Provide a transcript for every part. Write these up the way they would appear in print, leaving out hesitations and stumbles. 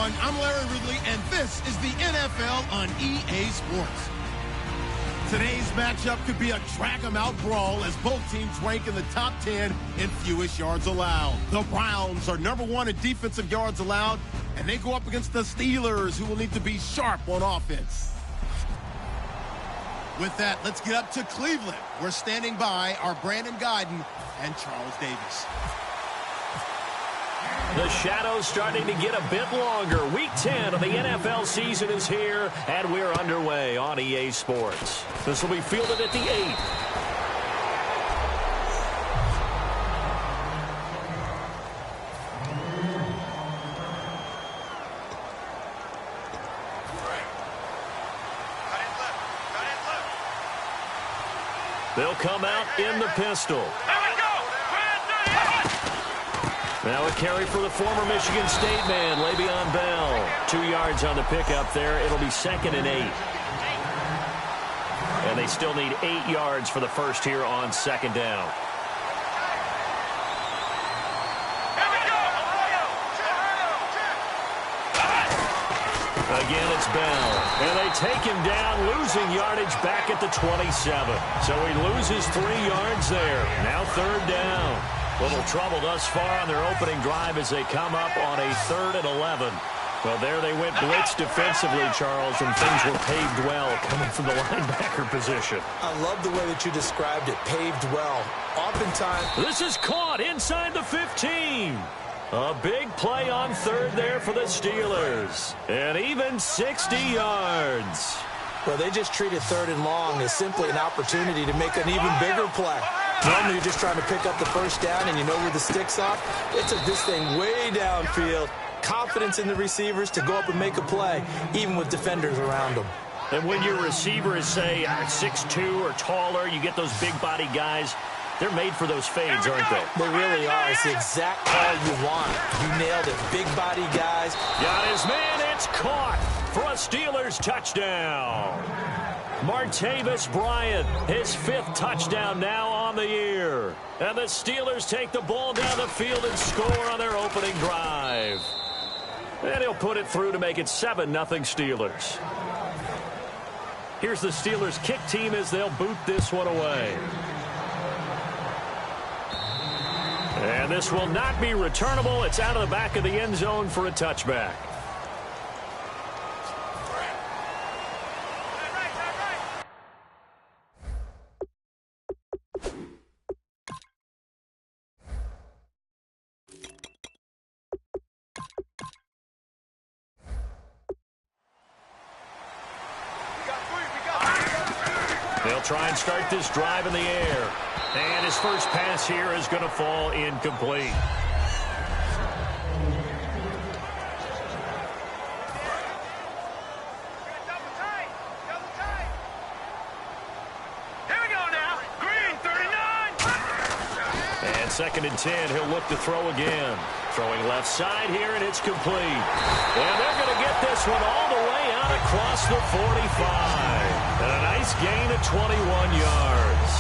everyone. I'm Larry Ridley, and this is the NFL on EA Sports. Today's matchup could be a drag-em-out brawl as both teams rank in the top 10 in fewest yards allowed. The Browns are #1 in defensive yards allowed, and they go up against the Steelers, who will need to be sharp on offense. With that, let's get up to Cleveland. We're standing by our Brandon Gaudin and Charles Davis. The shadow's starting to get a bit longer. Week 10 of the NFL season is here, and we're underway on EA Sports. This will be fielded at the 8. They'll come out in the pistol. Now a carry for the former Michigan State man, Le'Veon Bell. 2 yards on the pickup there. It'll be 2nd and 8. And they still need 8 yards for the first here on 2nd down. Again, it's Bell. And they take him down, losing yardage back at the 27. So he loses 3 yards there. Now 3rd down. Little trouble thus far on their opening drive as they come up on a 3rd and 11. Well, there they went blitz defensively, Charles, and things were paved well coming from the linebacker position. I love the way that you described it, paved well. Oftentimes, this is caught inside the 15. A big play on 3rd there for the Steelers. And even 60 yards. Well, they just treated 3rd and long as simply an opportunity to make an even bigger play. Normally you're just trying to pick up the first down and you know where the sticks are. They took this thing way downfield. Confidence in the receivers to go up and make a play, even with defenders around them. And when your receiver is, say, 6'2" or taller, you get those big-body guys. They're made for those fades, aren't they? They really are. It's the exact call you want. You nailed it. Big-body guys. Got his man. It's caught for a Steelers touchdown. Martavis Bryant, his 5th touchdown now on the year. And the Steelers take the ball down the field and score on their opening drive. And he'll put it through to make it 7-0 Steelers. Here's the Steelers kick team as they'll boot this one away. And this will not be returnable. It's out of the back of the end zone for a touchback. They'll try and start this drive in the air. And his first pass here is going to fall incomplete. Here we go now. Green, 39. And 2nd and 10, he'll look to throw again. Throwing left side here, and it's complete. And they're going to get this one all the way out across the 45. And a nice gain of 21 yards.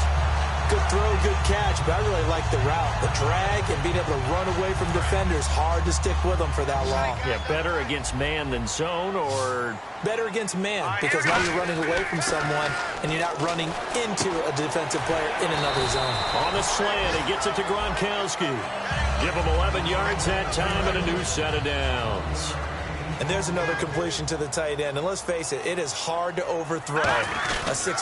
Good throw, good catch, but I really like the route. The drag and being able to run away from defenders. Hard to stick with them for that long. Yeah, better against man than zone, or better against man, because now you're running away from someone and you're not running into a defensive player in another zone. On the slant, he gets it to Gronkowski. Give him 11 yards that time and a new set of downs. And there's another completion to the tight end. And let's face it, it is hard to overthrow a 6'6"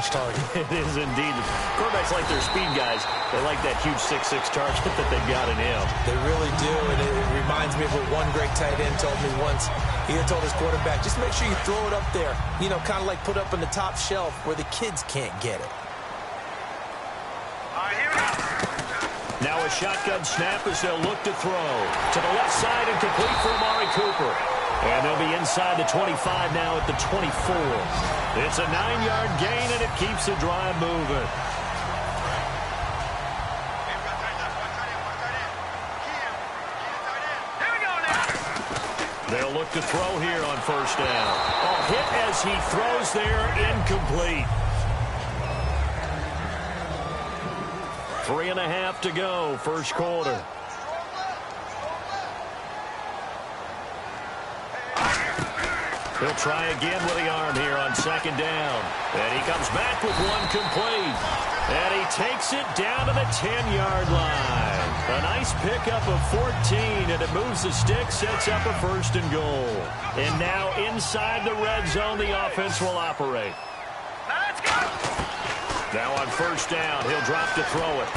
target. It is indeed. Quarterbacks like their speed guys. They like that huge 6'6" target that they've got in him. They really do. And it reminds me of what one great tight end told me once. He had told his quarterback, just make sure you throw it up there. You know, kind of like put up on the top shelf where the kids can't get it. All right, here we go. Now a shotgun snap as they'll look to throw. To the left side and complete for Amari Cooper. And they'll be inside the 25 now at the 24. It's a 9-yard gain, and it keeps the drive moving. Here we go now. They'll look to throw here on 1st down. A hit as he throws there, incomplete. 3.5 to go, 1st quarter. He'll try again with the arm here on second down. And he comes back with one complete. And he takes it down to the 10-yard line. A nice pickup of 14, and it moves the stick, sets up a first and goal. And now inside the red zone, the offense will operate. Let's go! Now on first down, he'll drop to throw it.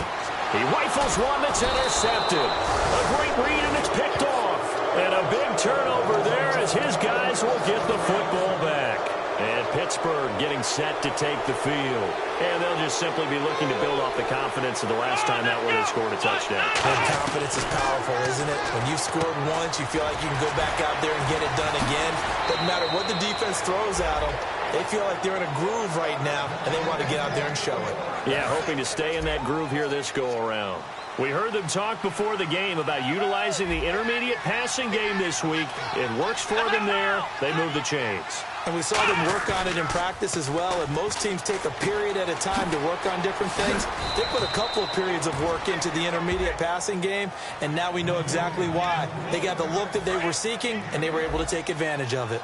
He rifles one that's intercepted. A great read, and it's picked off. And a big turnover there as his guys will get the football back. And Pittsburgh getting set to take the field. And they'll just simply be looking to build off the confidence of the last time out where they scored a touchdown. And confidence is powerful, isn't it? When you've scored once, you feel like you can go back out there and get it done again. Doesn't matter what the defense throws at them. They feel like they're in a groove right now, and they want to get out there and show it. Yeah, hoping to stay in that groove here this go-around. We heard them talk before the game about utilizing the intermediate passing game this week. It works for them there. They move the chains. And we saw them work on it in practice as well. And most teams take a period at a time to work on different things. They put a couple of periods of work into the intermediate passing game, and now we know exactly why. They got the look that they were seeking, and they were able to take advantage of it.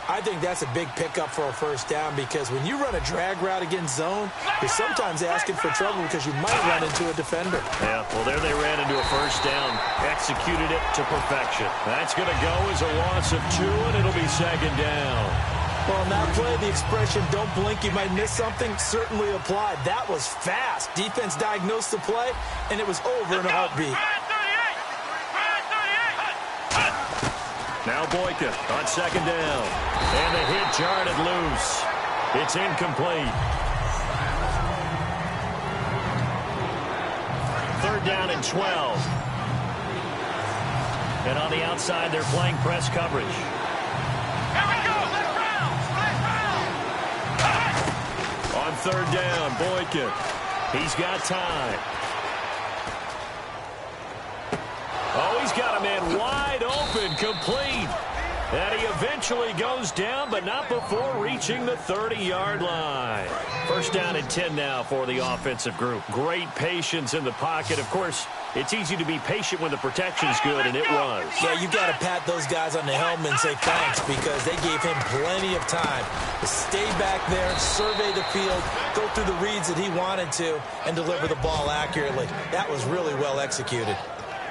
I think that's a big pickup for a first down, because when you run a drag route against zone, you're sometimes asking for trouble because you might run into a defender. Yeah, well, there they ran into a first down, executed it to perfection. That's going to go as a loss of 2, and it'll be second down. Well, on that play, the expression, don't blink, you might miss something, certainly applied. That was fast. Defense diagnosed the play, and it was over in a heartbeat. Now Boyka on second down. And the hit jarred loose. It's incomplete. Third down and 12. And on the outside, they're playing press coverage. Here we go! Let's round! On third down, Boyka. He's got time. Oh, he's got a man wide open, complete. And he eventually goes down, but not before reaching the 30-yard line. First down and 10 now for the offensive group. Great patience in the pocket. Of course, it's easy to be patient when the protection's good, and it was. Yeah, you've got to pat those guys on the helmet and say thanks, because they gave him plenty of time to stay back there, survey the field, go through the reads that he wanted to, and deliver the ball accurately. That was really well executed.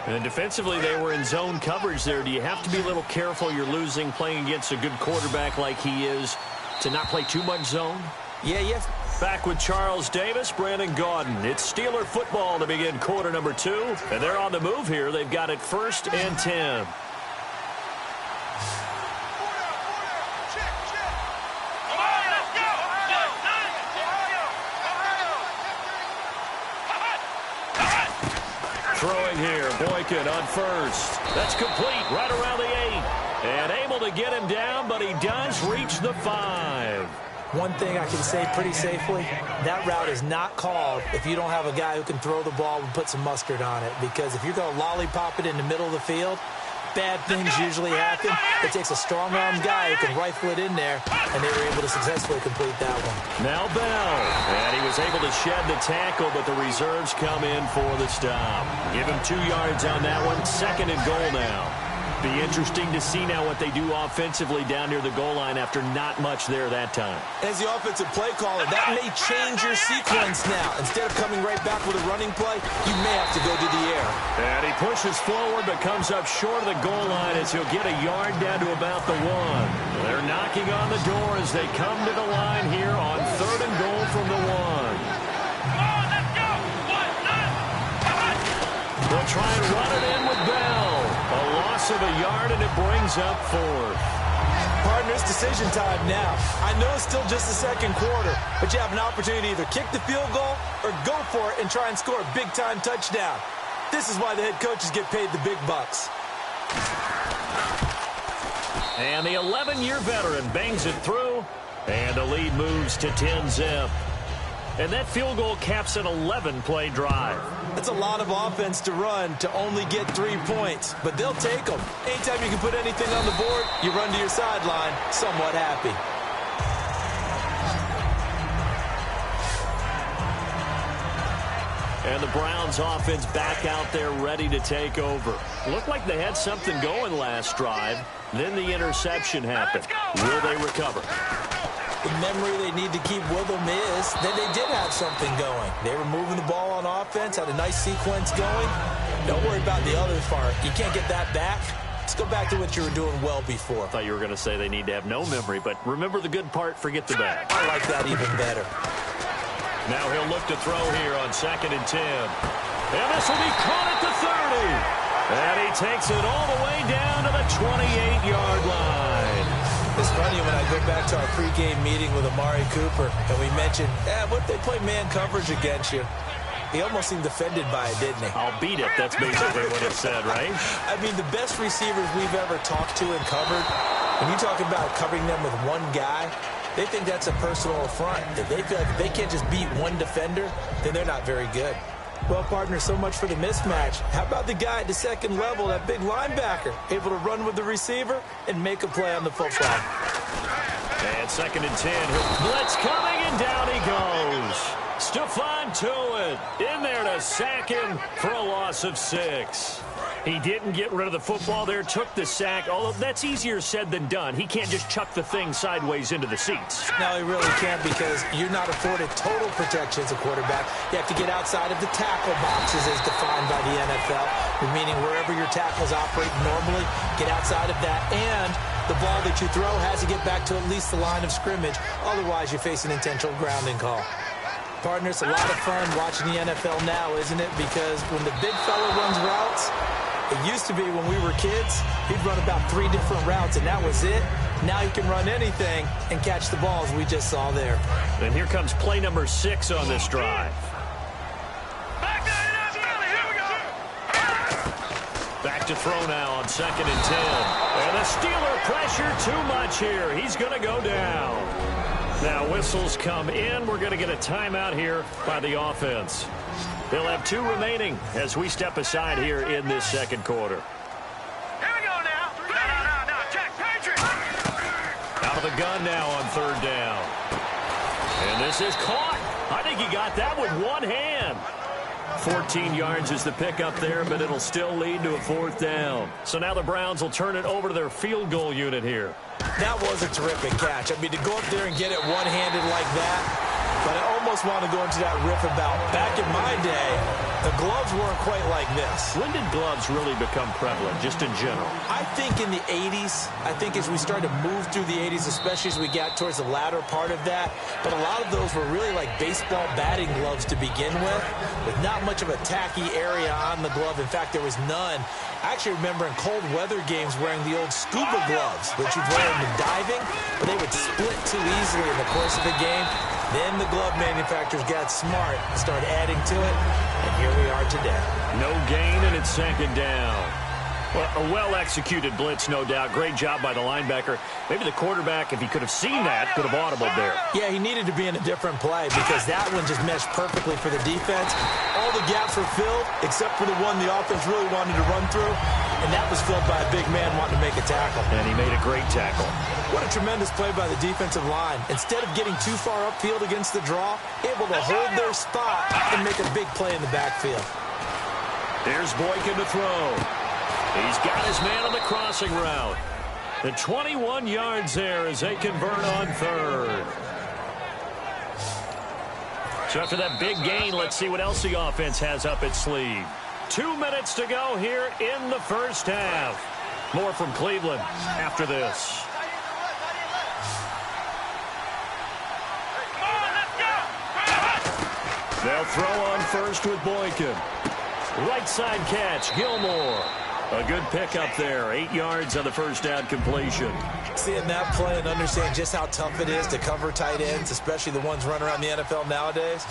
And defensively, they were in zone coverage there. Do you have to be a little careful? You're losing, playing against a good quarterback like he is, to not play too much zone? Yeah, yes. Back with Charles Davis, Brandon Gaudin. It's Steeler football to begin quarter number 2. And they're on the move here. They've got it 1st and 10. Throwing here, Boykin on first. That's complete right around the 8. And able to get him down, but he does reach the 5. One thing I can say pretty safely, that route is not called if you don't have a guy who can throw the ball and put some mustard on it. Because if you're going to lollipop it in the middle of the field, bad things usually happen. It takes a strong-armed guy who can rifle it in there, and they were able to successfully complete that one. Now Bell, and he was able to shed the tackle, but the reserves come in for the stop. Give him 2 yards on that one. 2nd and goal now. Be interesting to see now what they do offensively down near the goal line after not much there that time. As the offensive play caller, that may change your sequence now. Instead of coming right back with a running play, you may have to go to the air. And he pushes forward but comes up short of the goal line as he'll get a yard down to about the 1. They're knocking on the door as they come to the line here on 3rd and goal from the 1. They'll try and run it in with Bell. A loss of a yard, and it brings up 4th. Partners, decision time now. I know it's still just the 2nd quarter, but you have an opportunity to either kick the field goal or go for it and try and score a big-time touchdown. This is why the head coaches get paid the big bucks. And the 11-year veteran bangs it through, and the lead moves to 10-zip. And that field goal caps an 11-play drive. That's a lot of offense to run to only get 3 points, but they'll take them. Anytime you can put anything on the board, you run to your sideline somewhat happy. And the Browns offense back out there ready to take over. Looked like they had something going last drive. Then the interception happened. Will they recover? The memory they need to keep with them is that they did have something going. They were moving the ball on offense, had a nice sequence going. Don't worry about the other part. You can't get that back. Let's go back to what you were doing well before. I thought you were going to say they need to have no memory, but remember the good part, forget the bad. I like that even better. Now he'll look to throw here on 2nd and 10. And this will be caught at the 30. And he takes it all the way down to the 28-yard line. It's funny when I go back to our pregame meeting with Amari Cooper, and we mentioned, what if they play man coverage against you? He almost seemed offended by it, didn't he? I'll beat it. That's basically what he said, right? I mean, the best receivers we've ever talked to and covered, when you talk about covering them with one guy, they think that's a personal affront. If they feel like if they can't just beat one defender, then they're not very good. Well, partner, so much for the mismatch. How about the guy at the second level, that big linebacker, able to run with the receiver and make a play on the football? And 2nd and 10. Blitz coming, and down he goes. Stephon Tuitt in there to sack him for a loss of 6. He didn't get rid of the football there, took the sack, although that's easier said than done. He can't just chuck the thing sideways into the seats. No, he really can't, because you're not afforded total protection as a quarterback. You have to get outside of the tackle boxes as defined by the NFL, meaning wherever your tackles operate normally, get outside of that, and the ball that you throw has to get back to at least the line of scrimmage. Otherwise, you face an intentional grounding call. Partner, it's a lot of fun watching the NFL now, isn't it? Because when the big fella runs routes, it used to be when we were kids, he'd run about 3 different routes, and that was it. Now he can run anything and catch the balls we just saw there. And here comes play number 6 on this drive. Back to throw now on 2nd and 10. And the Steeler pressure too much here. He's going to go down. Now whistles come in. We're going to get a timeout here by the offense. They'll have 2 remaining as we step aside here in this second quarter. Here we go now. No, Jack Patrick. Out of the gun now on 3rd down. And this is caught. I think he got that with one hand. 14 yards is the pickup there, but it'll still lead to a 4th down. So now the Browns will turn it over to their field goal unit here. That was a terrific catch. I mean, to go up there and get it one-handed like that, but I almost want to go into that riff about back in my day, the gloves weren't quite like this. When did gloves really become prevalent, just in general? I think in the 80s. I think as we started to move through the 80s, especially as we got towards the latter part of that. But a lot of those were really like baseball batting gloves to begin with not much of a tacky area on the glove. In fact, there was none. I actually remember in cold weather games wearing the old scuba gloves, which you'd wear in diving, but they would split too easily in the course of the game. Then the glove manufacturers got smart and started adding to it, and here we are today. No gain, and it's 2nd down. Well, a well-executed blitz, no doubt. Great job by the linebacker. Maybe the quarterback, if he could have seen that, could have audibled there. Yeah, he needed to be in a different play because that one just meshed perfectly for the defense. All the gaps were filled except for the one the offense really wanted to run through, and that was filled by a big man wanting to make a tackle. And he made a great tackle. What a tremendous play by the defensive line. Instead of getting too far upfield against the draw, able to hold their spot and make a big play in the backfield. There's Boykin to throw. He's got his man on the crossing route. The 21 yards there as they convert on 3rd. So after that big gain, let's see what else the offense has up its sleeve. 2 minutes to go here in the first half. More from Cleveland after this. They'll throw on first with Boykin. Right side catch, Gilmore. A good pickup there. 8 yards on the first down completion. Seeing that play and understand just how tough it is to cover tight ends, especially the ones running around the NFL nowadays,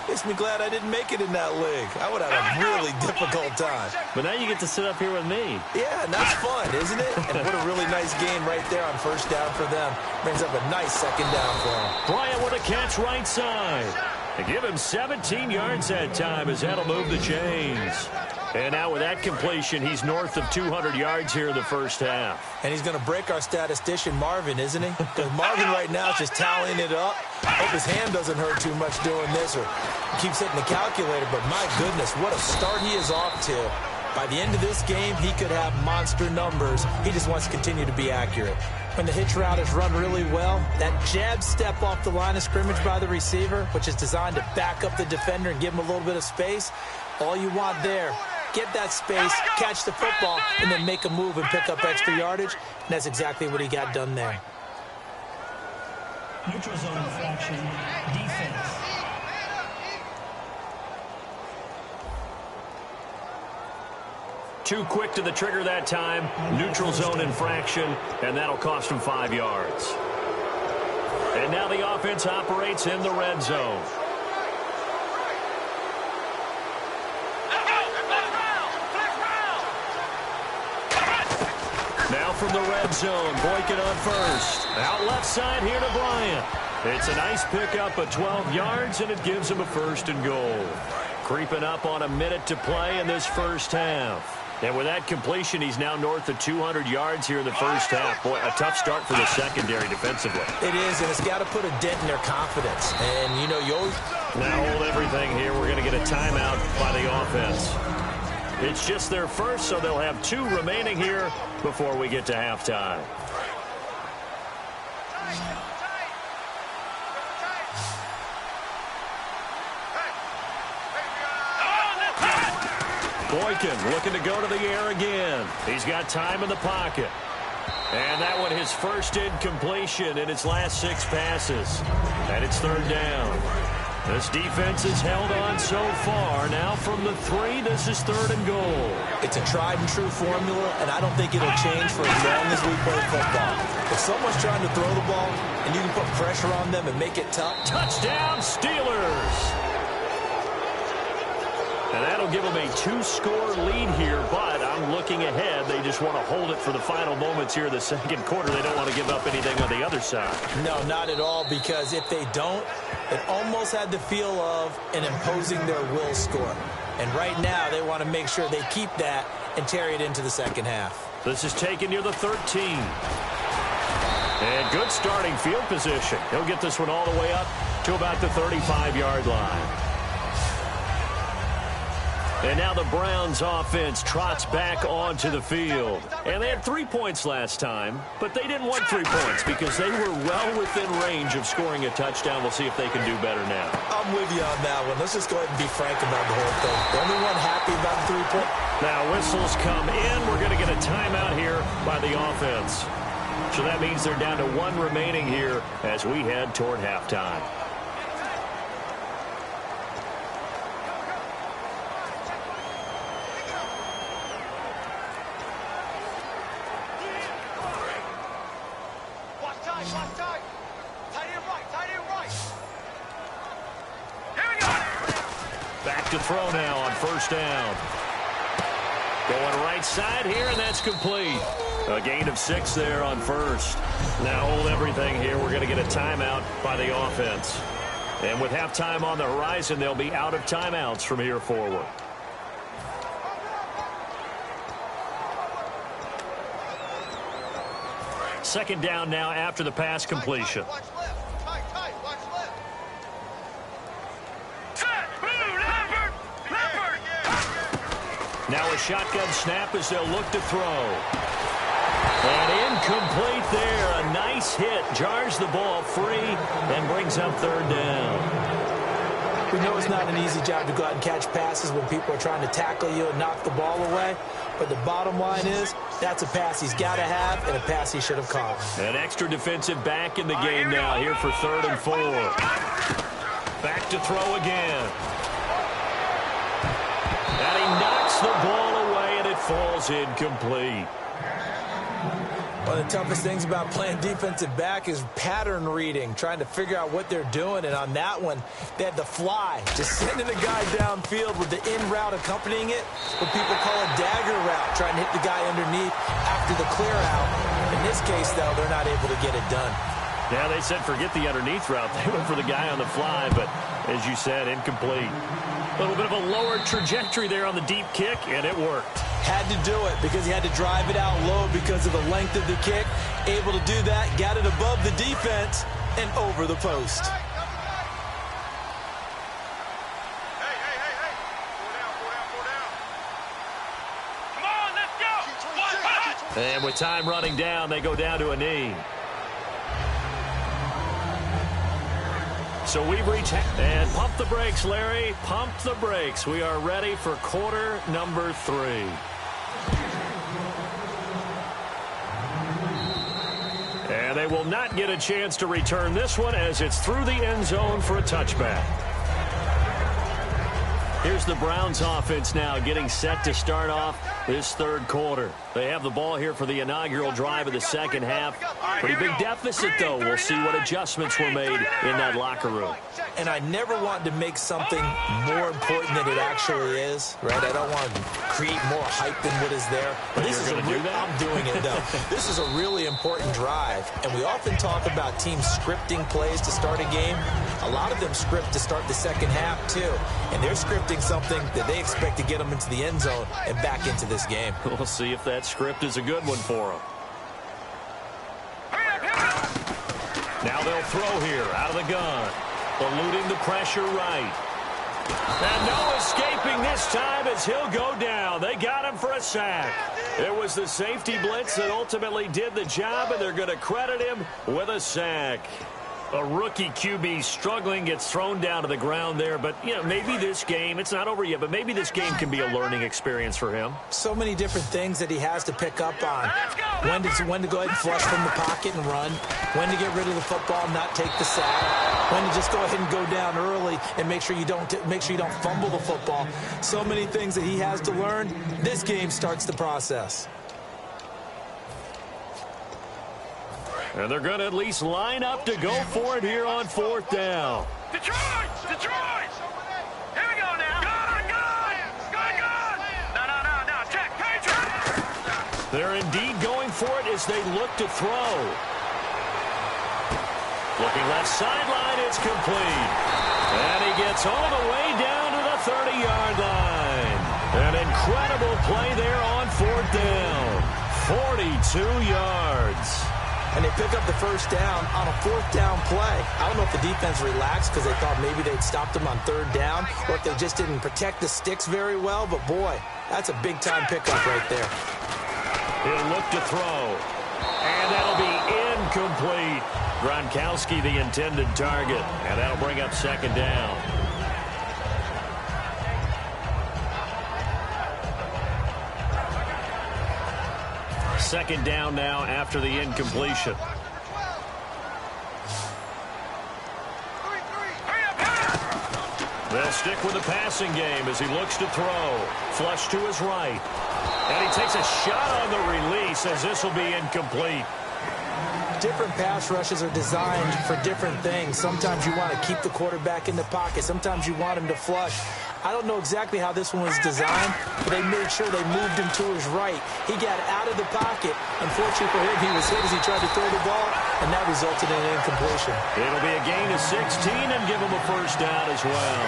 makes me glad I didn't make it in that league. I would have a really difficult time. But now you get to sit up here with me. Yeah, and that's fun, isn't it? And what a really nice game right there on 1st down for them. Brings up a nice 2nd down for them. Bryant with a catch right side. They give him 17 yards that time as that'll move the chains. And now with that completion, he's north of 200 yards here in the first half. And he's going to break our statistician, Marvin, isn't he? Because Marvin right now is just tallying it up. Hope his hand doesn't hurt too much doing this or keeps hitting the calculator. But my goodness, what a start he is off to. By the end of this game, he could have monster numbers. He just wants to continue to be accurate. When the hitch route is run really well, that jab step off the line of scrimmage by the receiver, which is designed to back up the defender and give him a little bit of space, all you want there, get that space, catch the football, and then make a move and pick up extra yardage. And that's exactly what he got done there. Neutral zone infraction, defense. Too quick to the trigger that time. Neutral zone infraction, and that'll cost him 5 yards. And now the offense operates in the red zone. Now from the red zone, Boykin on first. Out left side here to Bryant. It's a nice pickup of 12 yards, and it gives him a 1st and goal. Creeping up on a minute to play in this first half. And with that completion, he's now north of 200 yards here in the first half. Boy, a tough start for the secondary defensively. It is, and it's got to put a dent in their confidence. And, you know, you always... Now hold everything here. We're going to get a timeout by the offense. It's just their first, so they'll have 2 remaining here before we get to halftime. Boykin looking to go to the air again. He's got time in the pocket. And that one his first incompletion in its last 6 passes. And it's 3rd down. This defense has held on so far. Now from the 3, this is 3rd and goal. It's a tried and true formula, and I don't think it'll change for as long as we play football. If someone's trying to throw the ball and you can put pressure on them and make it tough. Touchdown, Steelers! And that'll give them a 2-score lead here, but I'm looking ahead. They just want to hold it for the final moments here in the second quarter. They don't want to give up anything on the other side. No, not at all, because if they don't, it almost had the feel of an imposing their will score. And right now, they want to make sure they keep that and carry it into the second half. This is taken near the 13. And good starting field position. He'll get this one all the way up to about the 35-yard line. And now the Browns offense trots back onto the field. And they had 3 points last time, but they didn't want 3 points because they were well within range of scoring a touchdown. We'll see if they can do better now. I'm with you on that one. Let's just go ahead and be frank about the whole thing. The only one happy about the 3-point. Now whistles come in. We're going to get a timeout here by the offense. So that means they're down to 1 remaining here as we head toward halftime. Back to throw now on 1st down. Going right side here, and that's complete. A gain of 6 there on 1st. Now hold everything here. We're going to get a timeout by the offense. And with halftime on the horizon, they'll be out of timeouts from here forward. Second down now after the pass completion. Now a shotgun snap as they'll look to throw. And incomplete there. A nice hit. Jars the ball free and brings up 3rd down. We know it's not an easy job to go out and catch passes when people are trying to tackle you and knock the ball away. But the bottom line is, that's a pass he's got to have and a pass he should have caught. An extra defensive back in the game now here for 3rd and 4. Back to throw again. And he knocks the ball away, and it falls incomplete. One of the toughest things about playing defensive back is pattern reading, trying to figure out what they're doing. And on that one, they had the fly, just sending the guy downfield with the in route accompanying it, what people call a dagger route, trying to hit the guy underneath after the clear out. In this case, though, they're not able to get it done. Yeah, they said forget the underneath route. They went for the guy on the fly, but as you said, incomplete. A little bit of a lower trajectory there on the deep kick, and it worked. Had to do it because he had to drive it out low because of the length of the kick. Able to do that, got it above the defense and over the post. And with time running down, they go down to a knee. So we've reached, and pump the brakes, Larry. Pump the brakes. We are ready for quarter number 3. And they will not get a chance to return this one as it's through the end zone for a touchback. Here's the Browns offense now getting set to start off this third quarter. They have the ball here for the inaugural drive of the second half. Pretty big deficit, though. We'll see what adjustments were made in that locker room. And I never want to make something more important than it actually is, right? I don't want to create more hype than what is there. But this is I'm doing it, though. This is a really important drive. And we often talk about teams scripting plays to start a game. A lot of them script to start the second half, too. And they're scripting something that they expect to get them into the end zone and back into this game. We'll see if that script is a good one for them. Now they'll throw here out of the gun. Eluding the pressure right. And no escaping this time as he'll go down. They got him for a sack. It was the safety blitz that ultimately did the job, and they're going to credit him with a sack. A rookie QB struggling, gets thrown down to the ground there. But, you know, maybe this game, it's not over yet, but maybe this game can be a learning experience for him. So many different things that he has to pick up on. When to go ahead and flush from the pocket and run. When to get rid of the football, not take the sack. When to just go ahead and go down early and make sure you don't fumble the football. So many things that he has to learn. This game starts the process. And they're going to at least line up to go for it here on fourth down. Detroit! Detroit! Here we go now. Good! No, check. Patriot! They're indeed going for it as they look to throw. Looking left sideline, it's complete. And he gets all the way down to the 30-yard line. An incredible play there on fourth down. 42 yards. And they pick up the first down on a fourth down play. I don't know if the defense relaxed because they thought maybe they'd stopped them on third down or if they just didn't protect the sticks very well. But, boy, that's a big-time pickup right there. He'll look to throw. And that'll be incomplete. Gronkowski, the intended target. And that'll bring up second down. Second down now after the incompletion. They'll stick with the passing game as he looks to throw. Flush to his right. And he takes a shot on the release as this will be incomplete. Different pass rushes are designed for different things. Sometimes you want to keep the quarterback in the pocket. Sometimes you want him to flush. I don't know exactly how this one was designed, but they made sure they moved him to his right. He got out of the pocket. Unfortunately for him, he was hit as he tried to throw the ball, and that resulted in an incompletion. It'll be a gain of 16 and give him a first down as well.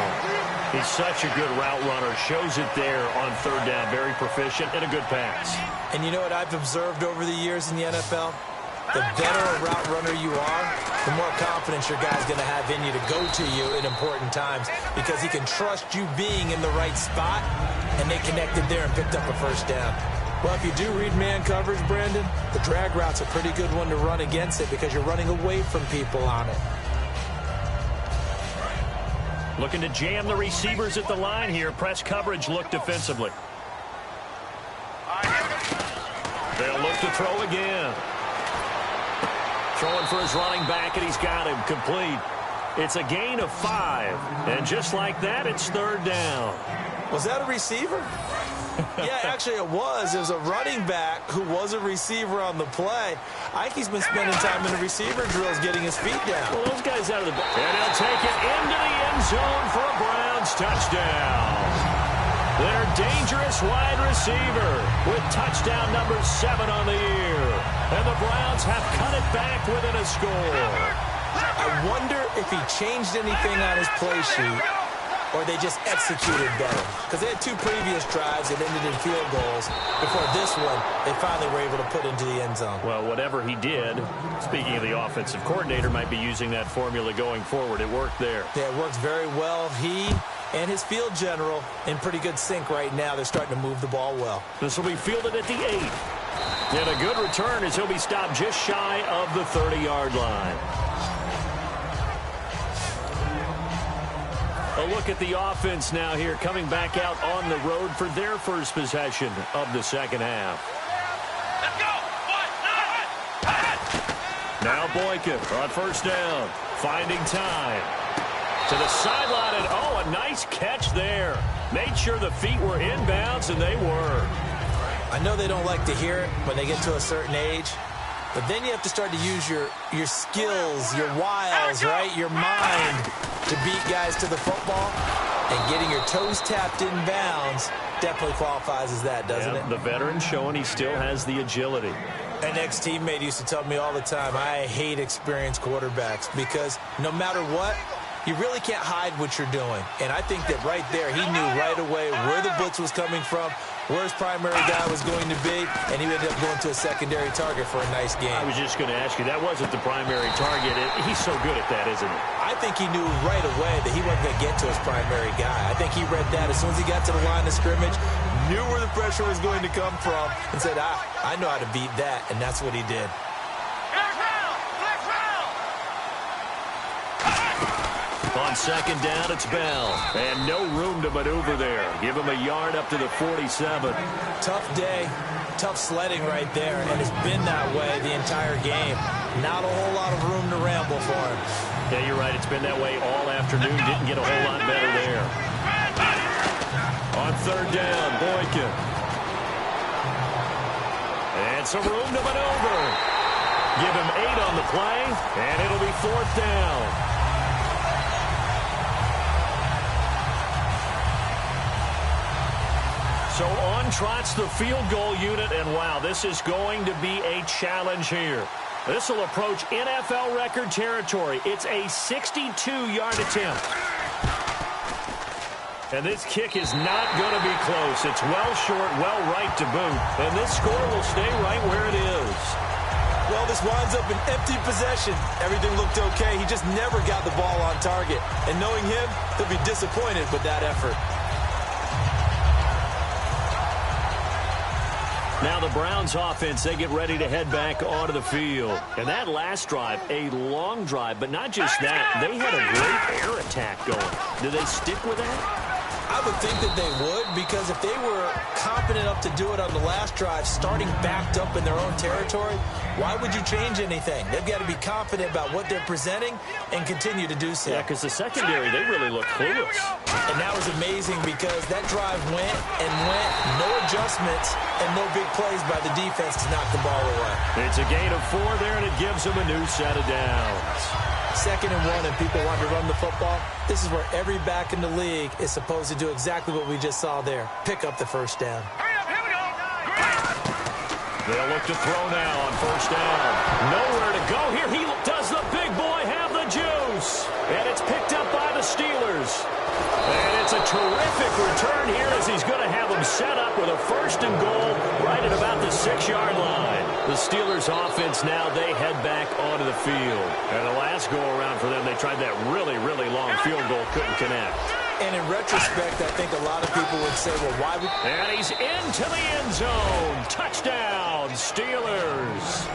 He's such a good route runner. Shows it there on third down. Very proficient and a good pass. And you know what I've observed over the years in the NFL? The better a route runner you are, the more confidence your guy's going to have in you to go to you in important times because he can trust you being in the right spot, and they connected there and picked up a first down. Well, if you do read man coverage, Brandon, the drag route's a pretty good one to run against it because you're running away from people on it. Looking to jam the receivers at the line here. Press coverage look defensively. They'll look to throw again. Throwing for his running back, and he's got him complete. It's a gain of 5. And just like that, it's third down. Was that a receiver? Yeah, actually it was. It was a running back who was a receiver on the play. I think he's been spending time in the receiver drills getting his feet down. Well, those guys out of the back. And he'll take it into the end zone for a Browns touchdown. Their dangerous wide receiver with touchdown number 7 on the year. And the Browns have cut it back within a score. I wonder if he changed anything on his play sheet or they just executed better. Because they had 2 previous drives that ended in field goals. Before this one, they finally were able to put into the end zone. Well, whatever he did, speaking of the offensive coordinator, might be using that formula going forward. It worked there. Yeah, it works very well. He and his field general in pretty good sync right now. They're starting to move the ball well. This will be fielded at the 8. And a good return as he'll be stopped just shy of the 30-yard line. A look at the offense now here, coming back out on the road for their first possession of the second half. Now Boykin on first down, finding time. To the sideline, and oh, a nice catch there. Made sure the feet were inbounds, and they were. I know they don't like to hear it when they get to a certain age, but then you have to start to use your skills, your wiles, right, your mind to beat guys to the football. And getting your toes tapped in bounds definitely qualifies as that, doesn't it? The veteran showing he still has the agility. An ex-teammate used to tell me all the time, I hate experienced quarterbacks because no matter what, you really can't hide what you're doing. And I think that right there, he knew right away where the blitz was coming from, where his primary guy was going to be, and he ended up going to a secondary target for a nice game. I was just going to ask you, that wasn't the primary target. He's so good at that, isn't he? I think he knew right away that he wasn't going to get to his primary guy. I think he read that as soon as he got to the line of scrimmage, knew where the pressure was going to come from, and said, I know how to beat that, and that's what he did. On second down, it's Bell. And no room to maneuver there. Give him a yard up to the 47. Tough day, tough sledding right there, and it's been that way the entire game. Not a whole lot of room to ramble for him. Yeah, you're right. It's been that way all afternoon. Didn't get a whole lot better there. On third down, Boykin. And some room to maneuver. Give him 8 on the play, and it'll be fourth down. So on trots the field goal unit, and wow, this is going to be a challenge here. This will approach NFL record territory. It's a 62-yard attempt. And this kick is not going to be close. It's well short, well right to boot. And this score will stay right where it is. Well, this winds up an empty possession. Everything looked okay. He just never got the ball on target. And knowing him, he'll be disappointed with that effort. Now the Browns offense, they get ready to head back onto the field. And that last drive, a long drive, but not just that. They had a great air attack going. Do they stick with that? I would think that they would, because if they were confident enough to do it on the last drive, starting backed up in their own territory, why would you change anything? They've got to be confident about what they're presenting and continue to do so. Yeah, because the secondary, they really look clueless. And that was amazing because that drive went and went, no adjustments, and no big plays by the defense to knock the ball away. It's a gain of 4 there, and it gives them a new set of downs. 2nd and 1, and people want to run the football. This is where every back in the league is supposed to do exactly what we just saw there. Pick up the first down. Hurry up, here we go. They'll look to throw now on first down. Nowhere to go here. He does the big boy have the juice. And it's picked up by the Steelers. And it's a terrific return here as he's going to have them set up with a 1st and goal right at about the 6-yard line. The Steelers offense now, they head back onto the field. And the last go-around for them, they tried that really, really long field goal, couldn't connect. And in retrospect, I think a lot of people would say, well, why would... And he's into the end zone. Touchdown, Steelers.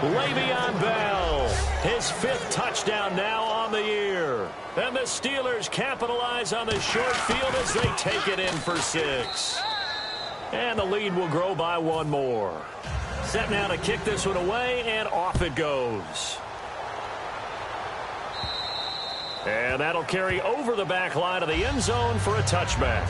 Le'Veon Bell, his 5th touchdown now on the year. And the Steelers capitalize on the short field as they take it in for 6. And the lead will grow by 1 more. Set now to kick this one away, and off it goes. And that'll carry over the back line of the end zone for a touchback.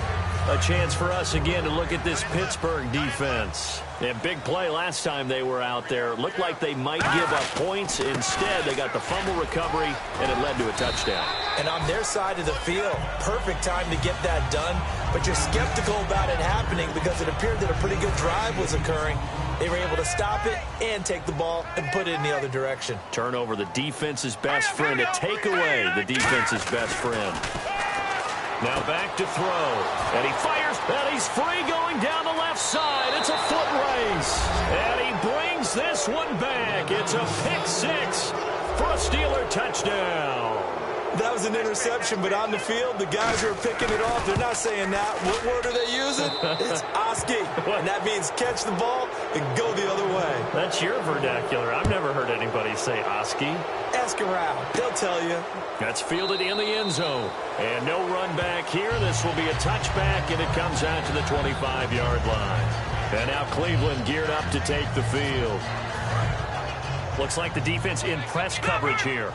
A chance for us again to look at this Pittsburgh defense. And big play last time they were out there. Looked like they might give up points. Instead, they got the fumble recovery, and it led to a touchdown. And on their side of the field, perfect time to get that done. But you're skeptical about it happening because it appeared that a pretty good drive was occurring. They were able to stop it and take the ball and put it in the other direction. Turnover, the defense's best friend. A takeaway, the defense's best friend. Now back to throw. And he fires, and he's free going down the left side. It's a foot race. And he brings this one back. It's a pick six for a Steeler touchdown. That was an interception, but on the field, the guys who are picking it off, they're not saying that. What word are they using? It's Oski. And that means catch the ball and go the other way. That's your vernacular. I've never heard anybody say Oski. Ask around. They'll tell you. That's fielded in the end zone. And no run back here. This will be a touchback, and it comes out to the 25-yard line. And now Cleveland geared up to take the field. Looks like the defense in press coverage here.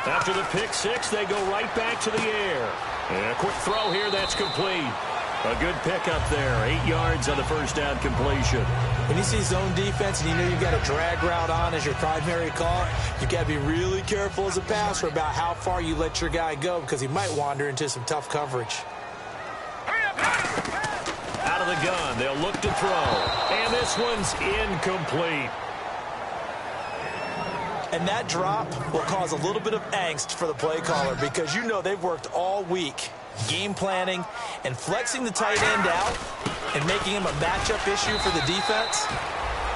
After the pick six, they go right back to the air. And a quick throw here, that's complete. A good pickup there. 8 yards on the first down completion. When you see zone defense and you know you've got a drag route on as your primary call, you've got to be really careful as a passer about how far you let your guy go because he might wander into some tough coverage. Out of the gun, they'll look to throw. And this one's incomplete. And that drop will cause a little bit of angst for the play caller because you know they've worked all week game planning and flexing the tight end out and making him a matchup issue for the defense.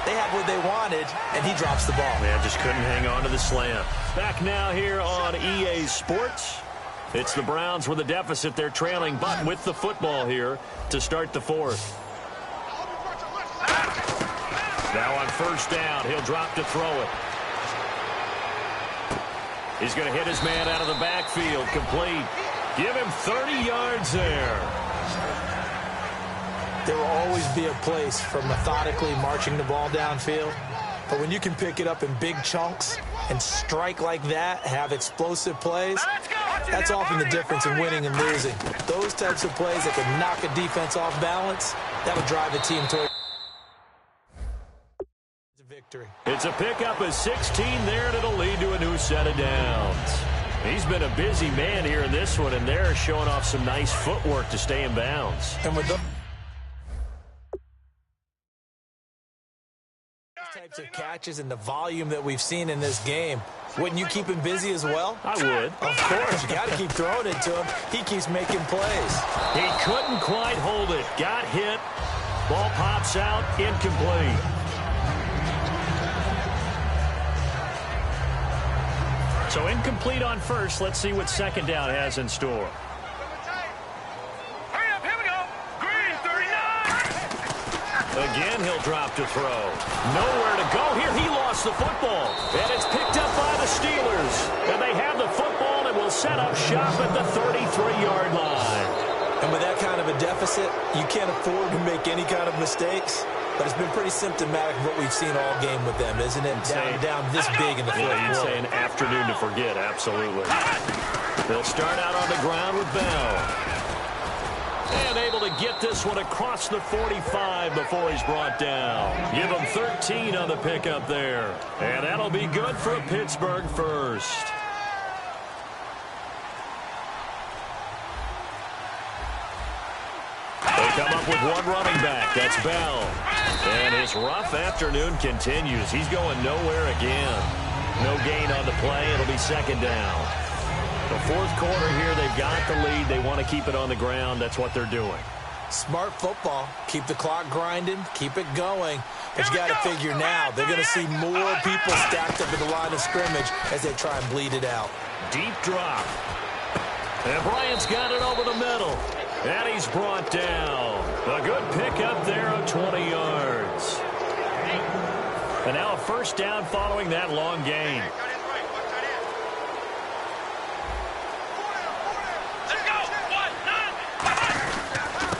They have what they wanted, and he drops the ball. Man, just couldn't hang on to the slant. Back now here on EA Sports. It's the Browns with a deficit. They're trailing, but with the football here to start the fourth. Now on first down, he'll drop to throw it. He's going to hit his man out of the backfield. Complete. Give him 30 yards there. There will always be a place for methodically marching the ball downfield. But when you can pick it up in big chunks and strike like that, have explosive plays, that's often the difference in winning and losing. Those types of plays that can knock a defense off balance, that would drive a team toward victory. It's a pickup of 16 there, and it'll lead to a new set of downs. He's been a busy man here in this one, and they're showing off some nice footwork to stay in bounds. And with those types of catches and the volume that we've seen in this game, wouldn't you keep him busy as well? I would. Of course. You got to keep throwing it to him. He keeps making plays. He couldn't quite hold it. Got hit. Ball pops out. Incomplete. So incomplete on first. Let's see what second down has in store. Hurry up, here we go. Green, 39. Again, he'll drop to throw. Nowhere to go here. He lost the football. And it's picked up by the Steelers. And they have the football and will set up shop at the 33-yard line. And with that kind of a deficit, you can't afford to make any kind of mistakes. But it's been pretty symptomatic of what we've seen all game with them, isn't it? Down this big in the fourth quarter. Yeah, you'd say an afternoon to forget, absolutely. They'll start out on the ground with Bell. And able to get this one across the 45 before he's brought down. Give him 13 on the pickup there. And that'll be good for a Pittsburgh first. They come up with one running back. That's Bell. And his rough afternoon continues. He's going nowhere again. No gain on the play. It'll be second down. The fourth quarter here, they've got the lead. They want to keep it on the ground. That's what they're doing. Smart football. Keep the clock grinding. Keep it going. But you got to figure now, they're going to see more people stacked up in the line of scrimmage as they try and bleed it out. Deep drop. And Bryant's got it over the middle. And he's brought down. A good pickup there of 20 yards. And now a first down following that long gain.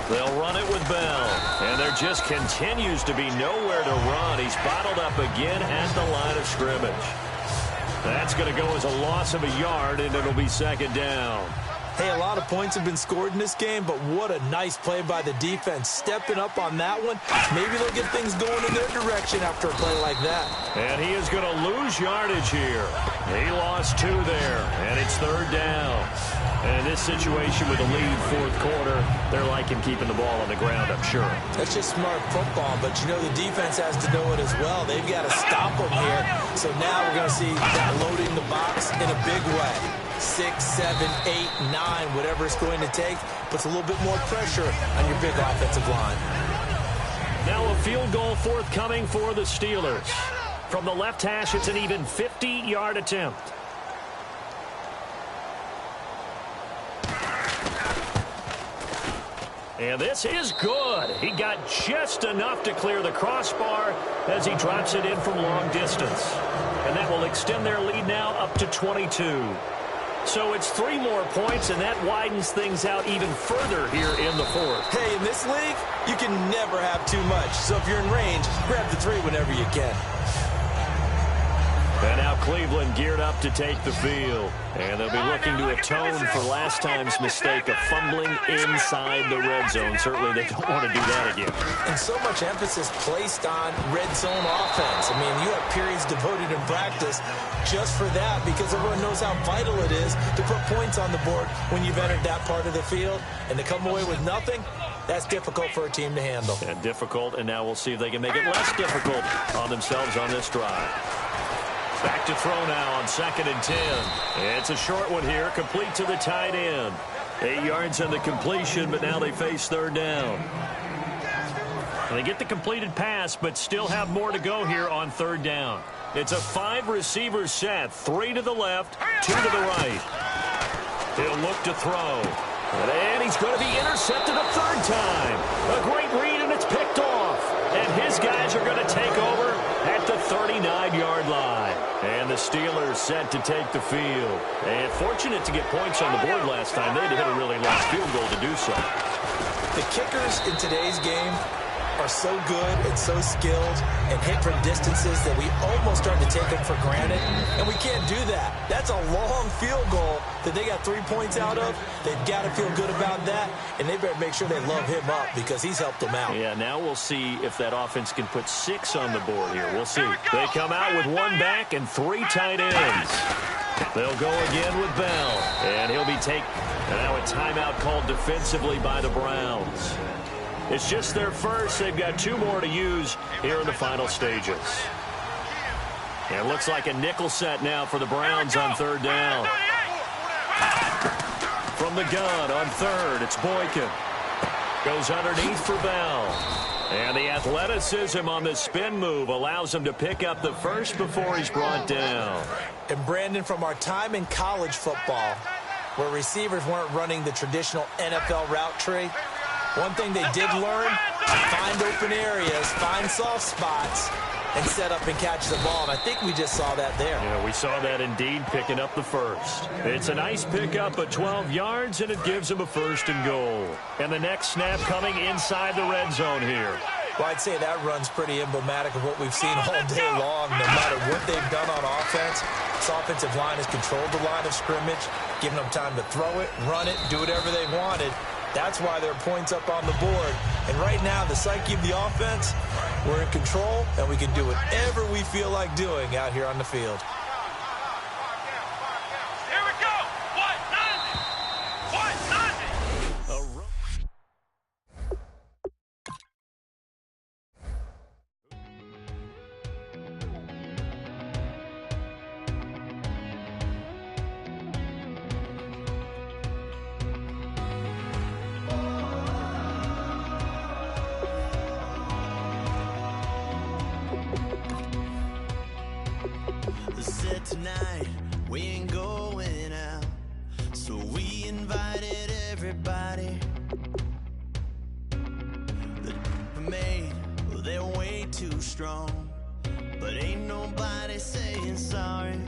They'll run it with Bell. And there just continues to be nowhere to run. He's bottled up again at the line of scrimmage. That's going to go as a loss of a yard, and it'll be second down. Hey, a lot of points have been scored in this game, but what a nice play by the defense. Stepping up on that one, maybe they'll get things going in their direction after a play like that. And he is going to lose yardage here. He lost 2 there, and it's third down. And in this situation with a lead fourth quarter, they're liking keeping the ball on the ground, I'm sure. That's just smart football, but you know the defense has to know it as well. They've got to stop them here. So now we're going to see that loading the box in a big way. 6, 7, 8, 9, whatever it's going to take, puts a little bit more pressure on your big offensive line. Now a field goal forthcoming for the Steelers. From the left hash, it's an even 50-yard attempt. And this is good. He got just enough to clear the crossbar as he drops it in from long distance. And that will extend their lead now up to 22. So it's 3 more points, and that widens things out even further here in the fourth. Hey, in this league, you can never have too much. So if you're in range, grab the 3 whenever you can. And now Cleveland geared up to take the field. And they'll be looking to atone for last time's mistake of fumbling inside the red zone. Certainly they don't want to do that again. And so much emphasis placed on red zone offense. I mean, you have periods devoted in practice just for that because everyone knows how vital it is to put points on the board when you've entered that part of the field. And to come away with nothing, that's difficult for a team to handle. And difficult, and now we'll see if they can make it less difficult on themselves on this drive. Back to throw now on 2nd and 10. It's a short one here, complete to the tight end. 8 yards on the completion, but now they face third down. And they get the completed pass, but still have more to go here on third down. It's a 5-receiver set, 3 to the left, 2 to the right. He'll look to throw. And he's going to be intercepted a third time. A great read, and it's picked off. And his guys are going to take over at the 39-yard line. And the Steelers set to take the field. And fortunate to get points on the board last time. They had to hit a really long field goal to do so. The kickers in today's game are so good and so skilled and hit from distances that we almost start to take them for granted, and we can't do that. That's a long field goal that they got 3 points out of. They've got to feel good about that, and they better make sure they love him up because he's helped them out. Yeah, now we'll see if that offense can put 6 on the board here. We'll see. They come out with 1 back and 3 tight ends. They'll go again with Bell, and he'll be taken. And now a timeout called defensively by the Browns. It's just their first. They've got 2 more to use here in the final stages. And it looks like a nickel set now for the Browns on third down. From the gun on third, it's Boykin. Goes underneath for Bell. And the athleticism on the spin move allows him to pick up the first before he's brought down. And Brandon, from our time in college football, where receivers weren't running the traditional NFL route tree, one thing they did learn, find open areas, find soft spots, and set up and catch the ball. And I think we just saw that there. Yeah, we saw that indeed, picking up the first. It's a nice pickup of 12 yards, and it gives them a 1st and goal. And the next snap coming inside the red zone here. Well, I'd say that run's pretty emblematic of what we've seen all day long. No matter what they've done on offense, this offensive line has controlled the line of scrimmage, giving them time to throw it, run it, do whatever they wanted. That's why there are points up on the board. And right now, the psyche of the offense, we're in control, and we can do whatever we feel like doing out here on the field. Here we go. What? Nothing. What? Nothing. Said tonight we ain't going out, so we invited everybody. The made, well, they're way too strong, but ain't nobody saying sorry.